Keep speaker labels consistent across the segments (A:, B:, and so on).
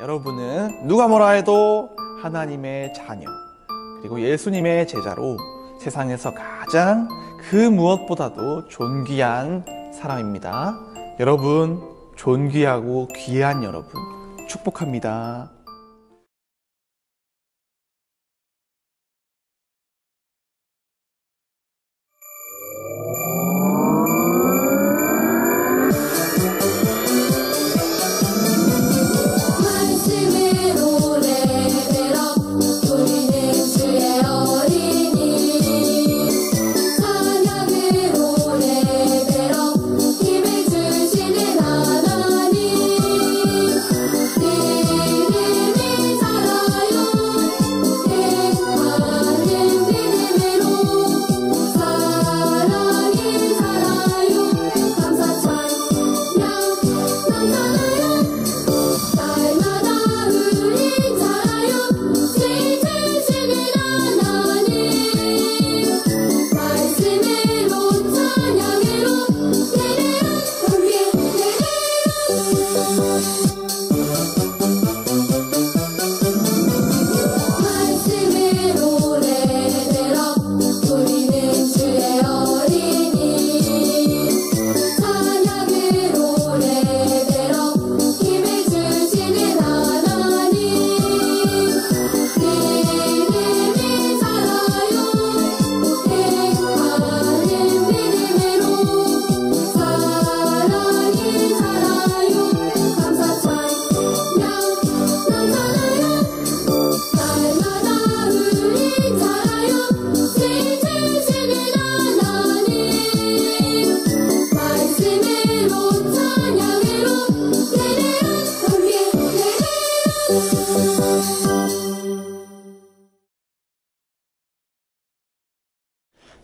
A: 여러분은 누가 뭐라 해도 하나님의 자녀, 그리고 예수님의 제자로 세상에서 가장 그 무엇보다도 존귀한 사람입니다. 여러분, 존귀하고 귀한 여러분, 축복합니다.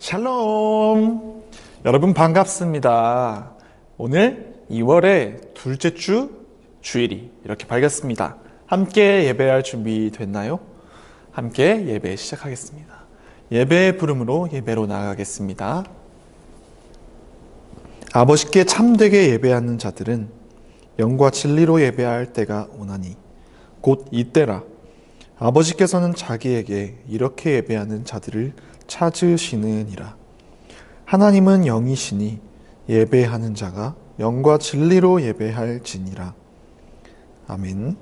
A: 샬롬! 여러분 반갑습니다. 오늘 2월의 둘째 주 주일이 이렇게 밝았습니다. 함께 예배할 준비 됐나요? 함께 예배 시작하겠습니다. 예배의 부름으로 예배로 나아가겠습니다. 아버지께 참되게 예배하는 자들은 영과 진리로 예배할 때가 오나니 곧 이때라. 아버지께서는 자기에게 이렇게 예배하는 자들을 찾으시느니라. 하나님은 영이시니 예배하는 자가 영과 진리로 예배할지니라. 아멘.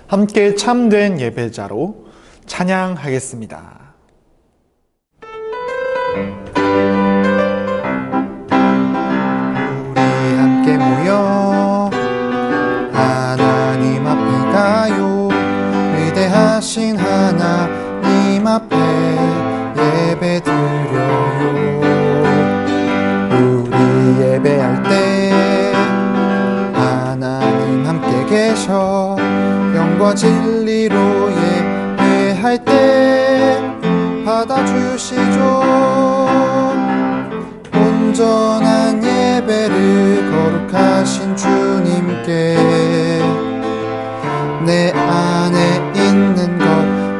A: 함께 참된 예배자로 찬양하겠습니다.
B: 우리 함께 모여 하나님 앞에 가요. 위대하신 하나님 앞에 예배드려요. 우리 예배할 때 하나님 함께 계셔. 영과 진리로 예배할 때 받아주시죠. 온전한 예배를 거룩하신 주님께 내 안에 있는 것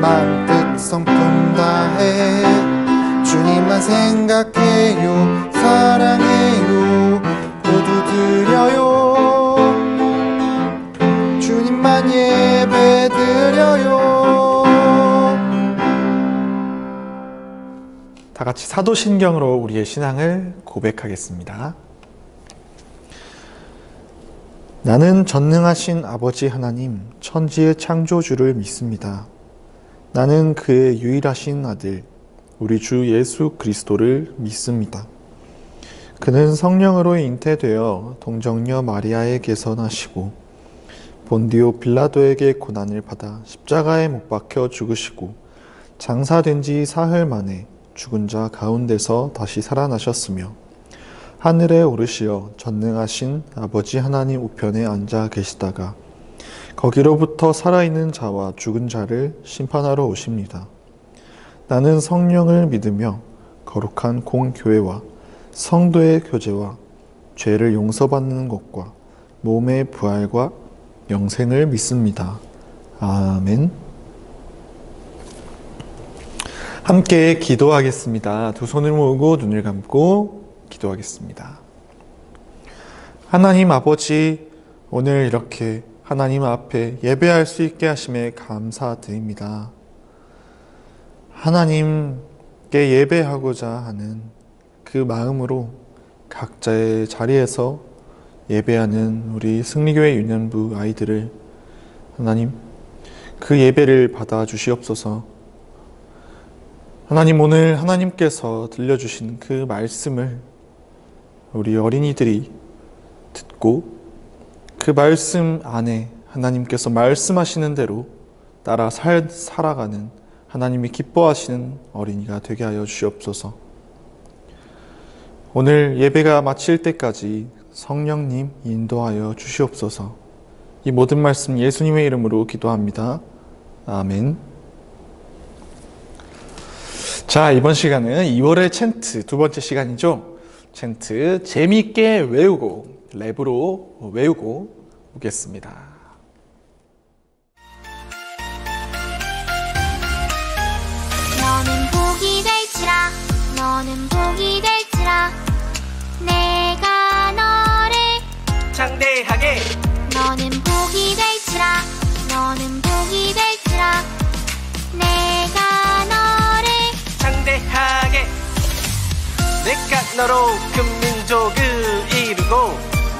B: 마음 뜻 성품 다해 주님만 생각해요. 사랑해요. 모두 드려요. 주님만 예배드려요.
A: 다 같이 사도신경으로 우리의 신앙을 고백하겠습니다. 나는 전능하신 아버지 하나님, 천지의 창조주를 믿습니다. 나는 그의 유일하신 아들, 우리 주 예수 그리스도를 믿습니다. 그는 성령으로 잉태되어 동정녀 마리아에게서 나시고 본디오 빌라도에게 고난을 받아 십자가에 못 박혀 죽으시고 장사된 지 사흘 만에 죽은 자 가운데서 다시 살아나셨으며 하늘에 오르시어 전능하신 아버지 하나님 우편에 앉아 계시다가 거기로부터 살아있는 자와 죽은 자를 심판하러 오십니다. 나는 성령을 믿으며 거룩한 공교회와 성도의 교제와 죄를 용서받는 것과 몸의 부활과 영생을 믿습니다. 아멘. 함께 기도하겠습니다. 두 손을 모으고 눈을 감고 기도하겠습니다. 하나님 아버지, 오늘 이렇게 하나님 앞에 예배할 수 있게 하심에 감사드립니다. 하나님께 예배하고자 하는 그 마음으로 각자의 자리에서 예배하는 우리 승리교회 유년부 아이들을 하나님 그 예배를 받아 주시옵소서. 하나님, 오늘 하나님께서 들려주신 그 말씀을 우리 어린이들이 듣고 그 말씀 안에 하나님께서 말씀하시는 대로 따라 살아가는 하나님이 기뻐하시는 어린이가 되게 하여 주시옵소서. 오늘 예배가 마칠 때까지 성령님 인도하여 주시옵소서. 이 모든 말씀 예수님의 이름으로 기도합니다. 아멘. 자, 이번 시간은 2월의 챈트 두 번째 시간이죠. 챈트 재미있게 외우고 랩으로 외우고 오겠습니다.
C: 너는 복이 될지라 너는 복이 될지라 내가 너를
D: 장대하게
C: 너는 복이 될지라 너는 복이 될지라 내가 너를
D: 장대하게 내가 너로 큰 민족을 이루고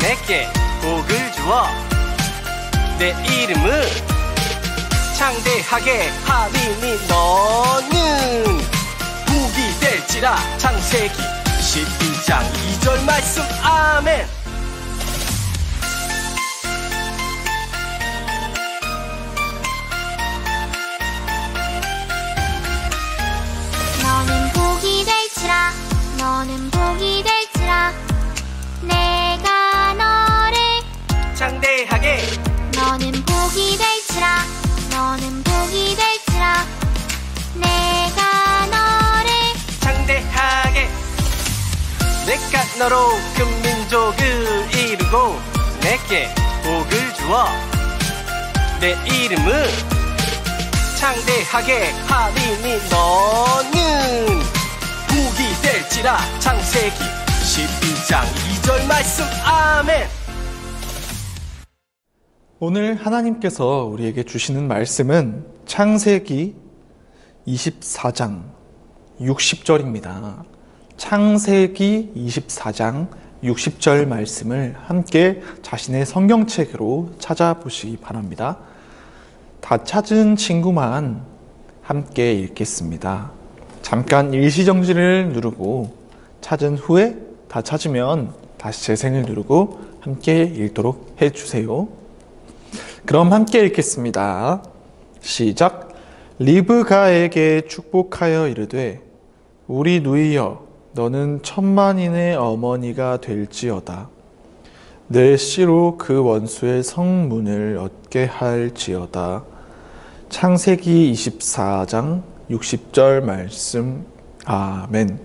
D: 내게 복을 주어 내 이름을 장대하게 하리니 너는 복이 될지라. 창세기 12장 2절 말씀. 아멘.
C: 너는 복이 될지라 너는 복이 될지라 내가 너를
D: 장대하게
C: 너는 복이 될지라 너는 복이 될지라 내가 너를
D: 장대하게 내가 너로 큰 민족을 이루고 내게 복을 주어 내 이름을 창대하게 하리니 너는 복이 될지라. 창세기 12장 2절 말씀. 아멘.
A: 오늘 하나님께서 우리에게 주시는 말씀은 창세기 24장 60절입니다. 창세기 24장 60절 말씀을 함께 자신의 성경책으로 찾아보시기 바랍니다. 다 찾은 친구만 함께 읽겠습니다. 잠깐 일시정지를 누르고 찾은 후에 다 찾으면 다시 재생을 누르고 함께 읽도록 해주세요. 그럼 함께 읽겠습니다. 시작. 리브가에게 축복하여 이르되 우리 누이여 너는 천만인의 어머니가 될지어다. 내 씨로 그 원수의 성문을 얻게 할지어다. 창세기 24장 60절 말씀. 아멘.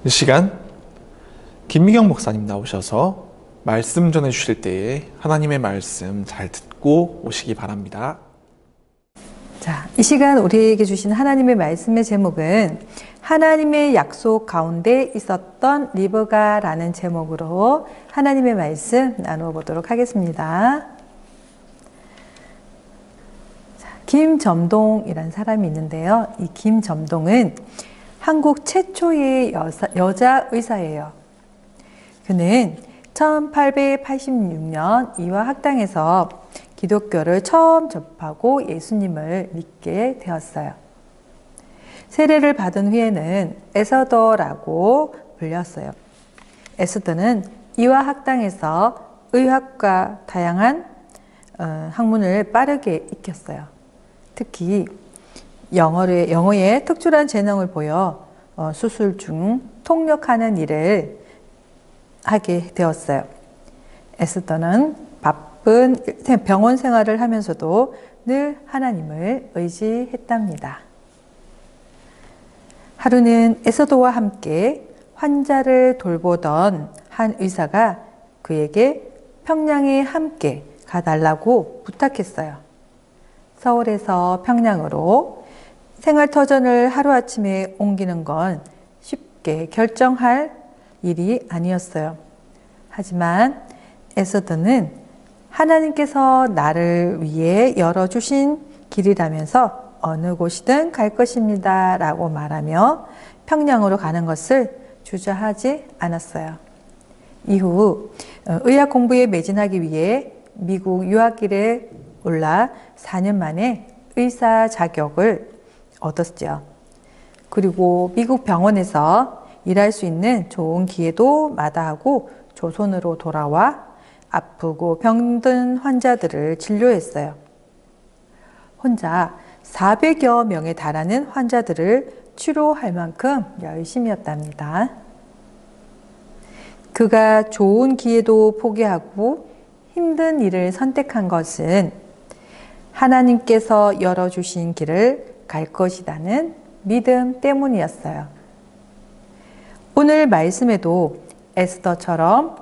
A: 이 시간 김미경 목사님 나오셔서 말씀 전해주실 때에 하나님의 말씀 잘 듣고 오시기 바랍니다.
E: 자, 이 시간 우리에게 주신 하나님의 말씀의 제목은 하나님의 약속 가운데 있었던 리브가라는 제목으로 하나님의 말씀 나누어 보도록 하겠습니다. 자, 김점동이라는 사람이 있는데요. 이 김점동은 한국 최초의 여자 의사예요. 그는 1886년 이화학당에서 기독교를 처음 접하고 예수님을 믿게 되었어요. 세례를 받은 후에는 에서더라고 불렸어요. 에서더는 이화학당에서 의학과 다양한 학문을 빠르게 익혔어요. 특히 영어에 특출한 재능을 보여 수술 중 통역하는 일을 하게 되었어요. 에스더는 바쁜 병원 생활을 하면서도 늘 하나님을 의지했답니다. 하루는 에스더와 함께 환자를 돌보던 한 의사가 그에게 평양에 함께 가달라고 부탁했어요. 서울에서 평양으로 생활터전을 하루아침에 옮기는 건 쉽게 결정할 일이 아니었어요. 하지만 에스더는 하나님께서 나를 위해 열어주신 길이라면서 어느 곳이든 갈 것입니다 라고 말하며 평양으로 가는 것을 주저하지 않았어요. 이후 의학 공부에 매진하기 위해 미국 유학길에 올라 4년 만에 의사 자격을 얻었죠. 그리고 미국 병원에서 일할 수 있는 좋은 기회도 마다하고 조선으로 돌아와 아프고 병든 환자들을 진료했어요. 혼자 400여 명에 달하는 환자들을 치료할 만큼 열심이었답니다. 그가 좋은 기회도 포기하고 힘든 일을 선택한 것은 하나님께서 열어주신 길을 갈 것이라는 믿음 때문이었어요. 오늘 말씀에도 에스더처럼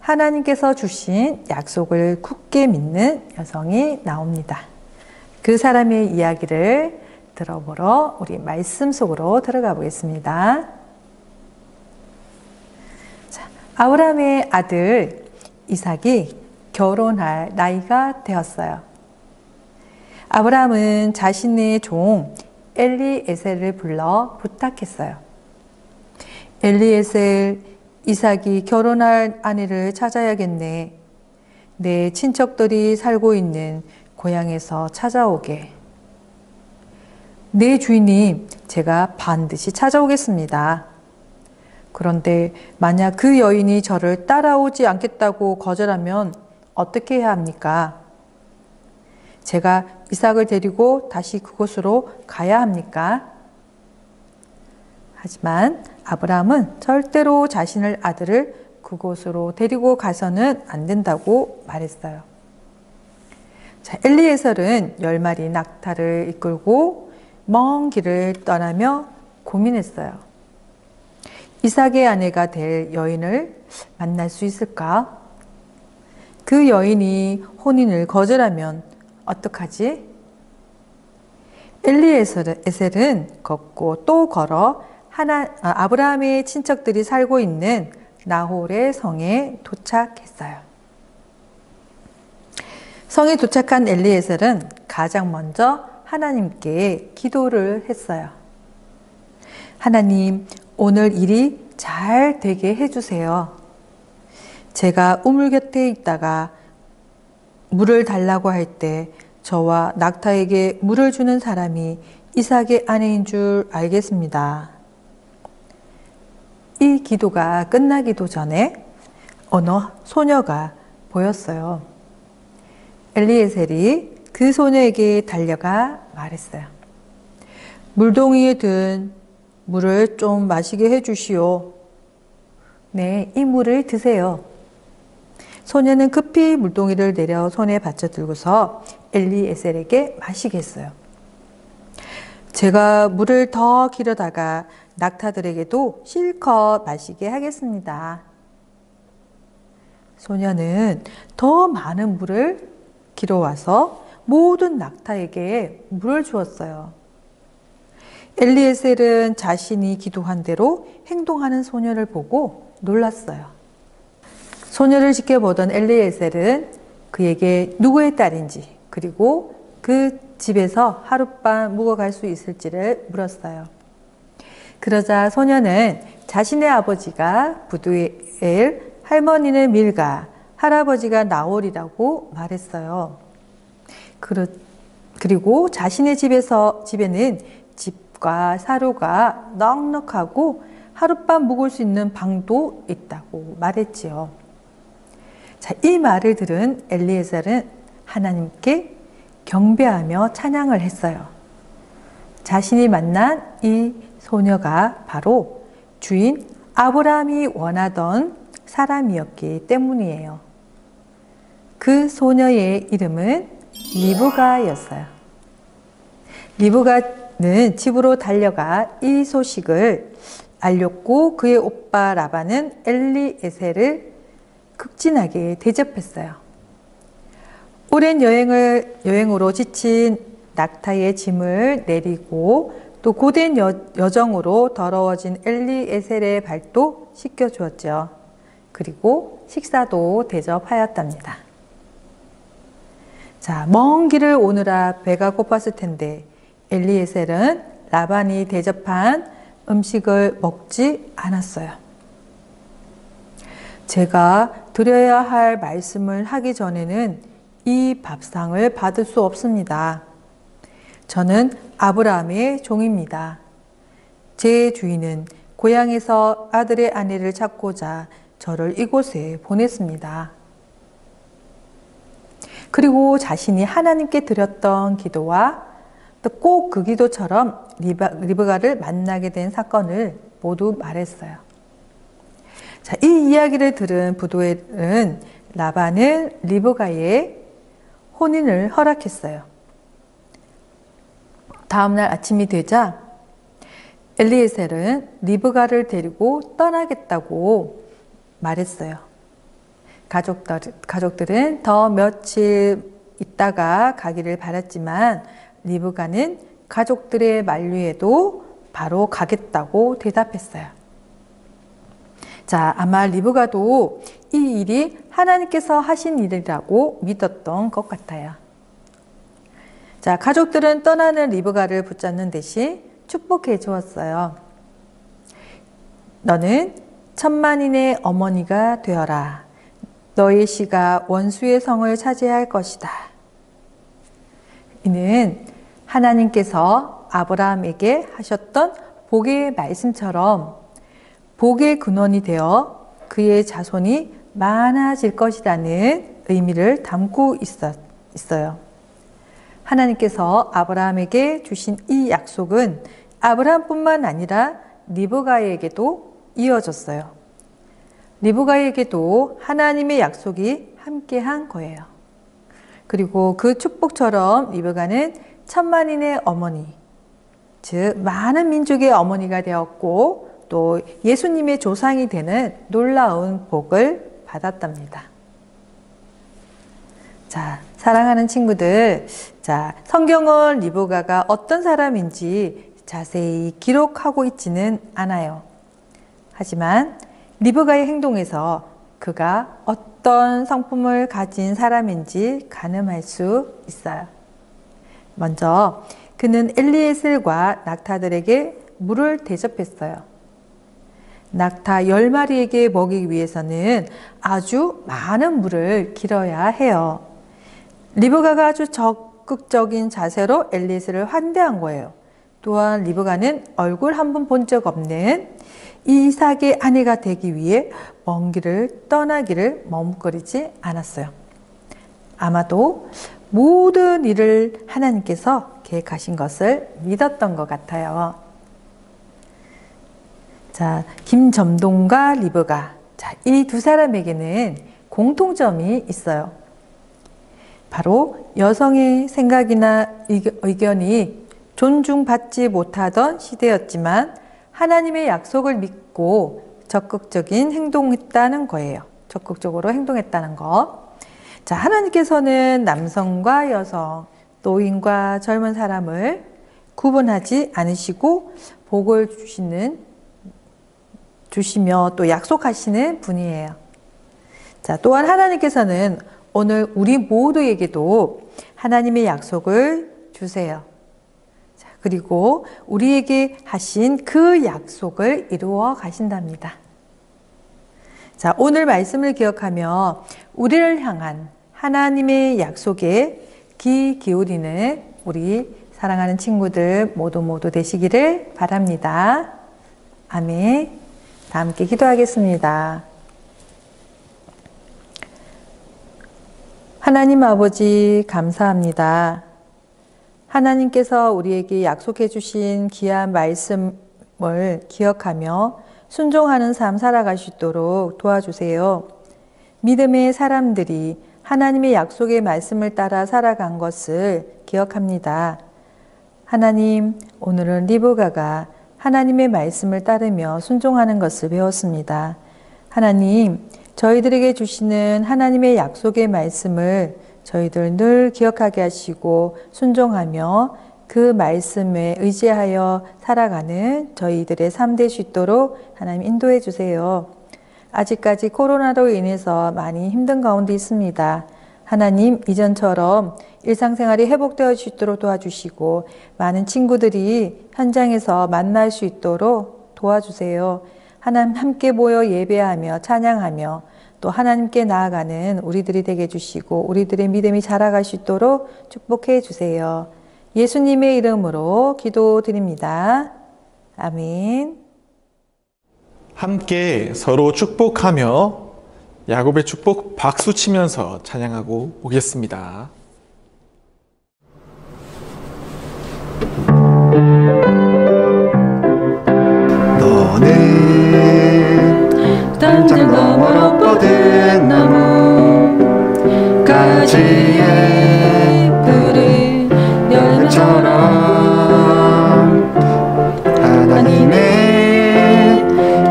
E: 하나님께서 주신 약속을 굳게 믿는 여성이 나옵니다. 그 사람의 이야기를 들어보러 우리 말씀 속으로 들어가 보겠습니다. 자, 아브라함의 아들 이삭이 결혼할 나이가 되었어요. 아브라함은 자신의 종 엘리에셀을 불러 부탁했어요. 엘리에셀, 이삭이 결혼할 아내를 찾아야겠네. 내 친척들이 살고 있는 고향에서 찾아오게. 네, 주인님, 제가 반드시 찾아오겠습니다. 그런데 만약 그 여인이 저를 따라오지 않겠다고 거절하면 어떻게 해야 합니까? 제가 이삭을 데리고 다시 그곳으로 가야 합니까? 하지만 아브라함은 절대로 자신의 아들을 그곳으로 데리고 가서는 안 된다고 말했어요. 자, 엘리에셀은 10마리 낙타를 이끌고 먼 길을 떠나며 고민했어요. 이삭의 아내가 될 여인을 만날 수 있을까? 그 여인이 혼인을 거절하면 어떡하지? 엘리에셀은 걷고 또 걸어 아브라함의 친척들이 살고 있는 나홀의 성에 도착했어요. 성에 도착한 엘리에셀은 가장 먼저 하나님께 기도를 했어요. 하나님, 오늘 일이 잘 되게 해주세요. 제가 우물 곁에 있다가 물을 달라고 할 때 저와 낙타에게 물을 주는 사람이 이삭의 아내인 줄 알겠습니다. 이 기도가 끝나기도 전에 어느 소녀가 보였어요. 엘리에셀이 그 소녀에게 달려가 말했어요. 물동이에 든 물을 좀 마시게 해주시오. 네, 이 물을 드세요. 소녀는 급히 물동이를 내려 손에 받쳐 들고서 엘리에셀에게 마시게 했어요. 제가 물을 더 기르다가 낙타들에게도 실컷 마시게 하겠습니다. 소녀는 더 많은 물을 길어와서 모든 낙타에게 물을 주었어요. 엘리에셀은 자신이 기도한 대로 행동하는 소녀를 보고 놀랐어요. 소녀를 지켜보던 엘리에셀은 그에게 누구의 딸인지 그리고 그 집에서 하룻밤 묵어갈 수 있을지를 물었어요. 그러자 소녀는 자신의 아버지가 부두엘, 할머니는 밀가, 할아버지가 나홀이라고 말했어요. 그리고 자신의 집에는 집과 사료가 넉넉하고 하룻밤 묵을 수 있는 방도 있다고 말했지요. 자, 이 말을 들은 엘리에셀은 하나님께 경배하며 찬양을 했어요. 자신이 만난 이 소녀가 바로 주인 아브라함이 원하던 사람이었기 때문이에요. 그 소녀의 이름은 리브가였어요. 리브가는 집으로 달려가 이 소식을 알렸고 그의 오빠 라반은 엘리에셀을 극진하게 대접했어요. 오랜 여행으로 지친 낙타의 짐을 내리고 또 고된 여정으로 더러워진 엘리에셀의 발도 씻겨주었죠. 그리고 식사도 대접하였답니다. 자, 먼 길을 오느라 배가 고팠을 텐데 엘리에셀은 라반이 대접한 음식을 먹지 않았어요. 제가 드려야 할 말씀을 하기 전에는 이 밥상을 받을 수 없습니다. 저는 아브라함의 종입니다. 제 주인은 고향에서 아들의 아내를 찾고자 저를 이곳에 보냈습니다. 그리고 자신이 하나님께 드렸던 기도와 또 꼭 그 기도처럼 리브가를 만나게 된 사건을 모두 말했어요. 자, 이 이야기를 들은 부도엘은 라반은 리브가의 혼인을 허락했어요. 다음날 아침이 되자 엘리에셀은 리브가를 데리고 떠나겠다고 말했어요. 가족들은 더 며칠 있다가 가기를 바랐지만 리브가는 가족들의 만류에도 바로 가겠다고 대답했어요. 자, 아마 리브가도 이 일이 하나님께서 하신 일이라고 믿었던 것 같아요. 자, 가족들은 떠나는 리브가를 붙잡는 대신 축복해 주었어요. 너는 천만인의 어머니가 되어라. 너의 씨가 원수의 성을 차지할 것이다. 이는 하나님께서 아브라함에게 하셨던 복의 말씀처럼 복의 근원이 되어 그의 자손이 많아질 것이라는 의미를 담고 있어요. 하나님께서 아브라함에게 주신 이 약속은 아브라함뿐만 아니라 리브가에게도 이어졌어요. 리브가에게도 하나님의 약속이 함께한 거예요. 그리고 그 축복처럼 리브가는 천만인의 어머니, 즉 많은 민족의 어머니가 되었고 또 예수님의 조상이 되는 놀라운 복을 받았답니다. 자, 사랑하는 친구들, 자, 성경은 리브가가 어떤 사람인지 자세히 기록하고 있지는 않아요. 하지만 리브가의 행동에서 그가 어떤 성품을 가진 사람인지 가늠할 수 있어요. 먼저 그는 엘리에셀과 낙타들에게 물을 대접했어요. 낙타 10마리에게 먹이기 위해서는 아주 많은 물을 길어야 해요. 리브가가 아주 적극적인 자세로 엘리에셀을 환대한 거예요. 또한 리브가는 얼굴 한 번 본 적 없는 이삭의 아내가 되기 위해 먼 길을 떠나기를 머뭇거리지 않았어요. 아마도 모든 일을 하나님께서 계획하신 것을 믿었던 것 같아요. 자, 김점동과 리브가, 자, 이 두 사람에게는 공통점이 있어요. 바로 여성의 생각이나 의견이 존중받지 못하던 시대였지만 하나님의 약속을 믿고 적극적인 행동했다는 거예요. 적극적으로 행동했다는 것. 자, 하나님께서는 남성과 여성, 노인과 젊은 사람을 구분하지 않으시고 복을 주시며 또 약속하시는 분이에요. 자, 또한 하나님께서는 오늘 우리 모두에게도 하나님의 약속을 주세요. 자, 그리고 우리에게 하신 그 약속을 이루어 가신답니다. 자, 오늘 말씀을 기억하며 우리를 향한 하나님의 약속에 귀 기울이는 우리 사랑하는 친구들 모두 되시기를 바랍니다. 아멘. 다 함께 기도하겠습니다. 하나님 아버지 감사합니다. 하나님께서 우리에게 약속해 주신 귀한 말씀을 기억하며 순종하는 삶 살아갈 수 있도록 도와주세요. 믿음의 사람들이 하나님의 약속의 말씀을 따라 살아간 것을 기억합니다. 하나님, 오늘은 리브가가 하나님의 말씀을 따르며 순종하는 것을 배웠습니다. 하나님, 저희들에게 주시는 하나님의 약속의 말씀을 저희들 늘 기억하게 하시고 순종하며 그 말씀에 의지하여 살아가는 저희들의 삶 될 수 있도록 하나님 인도해 주세요. 아직까지 코로나로 인해서 많이 힘든 가운데 있습니다. 하나님, 이전처럼 일상생활이 회복되어 수 있도록 도와주시고 많은 친구들이 현장에서 만날 수 있도록 도와주세요. 하나님 함께 모여 예배하며 찬양하며 또 하나님께 나아가는 우리들이 되게 해주시고 우리들의 믿음이 자라갈 수 있도록 축복해 주세요. 예수님의 이름으로 기도드립니다. 아멘.
A: 함께 서로 축복하며 야곱의 축복 박수 치면서 찬양하고 오겠습니다.
B: 너는
E: 땅들 너머로 뻗은 나무 가지에 푸른 열매처럼
B: 하나님의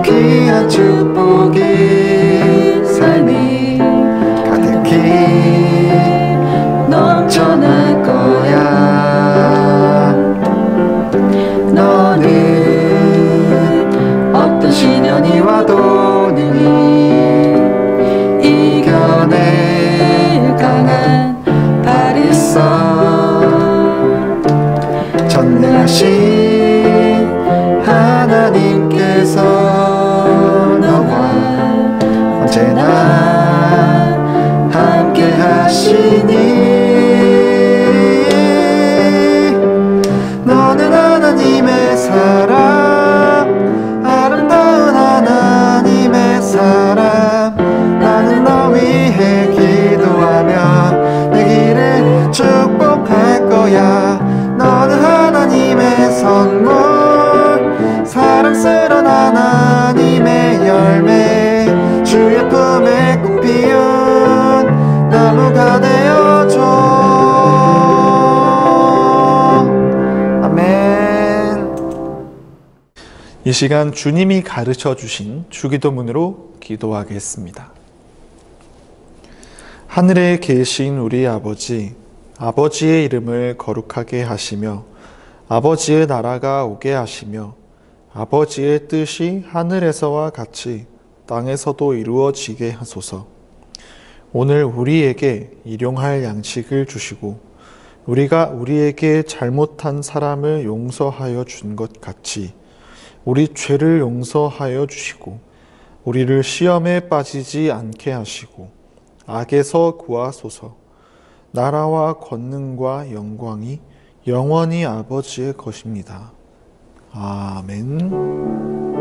B: 귀한 축복이 삶이 가득히 넘쳐날 거야. 너는 어떤 시련이 와도 능히 이겨낼 강한 발 있어. 전능하신 하나님께서 너와 언제나 함께 하시니 너는 하나님의 사람, 아름다운 하나님의 사람. 나는 너 위해 기도하며 내 길을 축복할 거야. 너는 하나님의 선물, 사랑스러운 하나님의 열매, 주의 품에 꽃 피운 나무가 되어줘. 아멘.
A: 이 시간 주님이 가르쳐 주신 주기도문으로 기도하겠습니다. 하늘에 계신 우리 아버지, 아버지의 이름을 거룩하게 하시며 아버지의 나라가 오게 하시며 아버지의 뜻이 하늘에서와 같이 땅에서도 이루어지게 하소서. 오늘 우리에게 일용할 양식을 주시고 우리가 우리에게 잘못한 사람을 용서하여 준 것 같이 우리 죄를 용서하여 주시고 우리를 시험에 빠지지 않게 하시고 악에서 구하소서. 나라와 권능과 영광이 영원히 아버지의 것입니다. 아멘.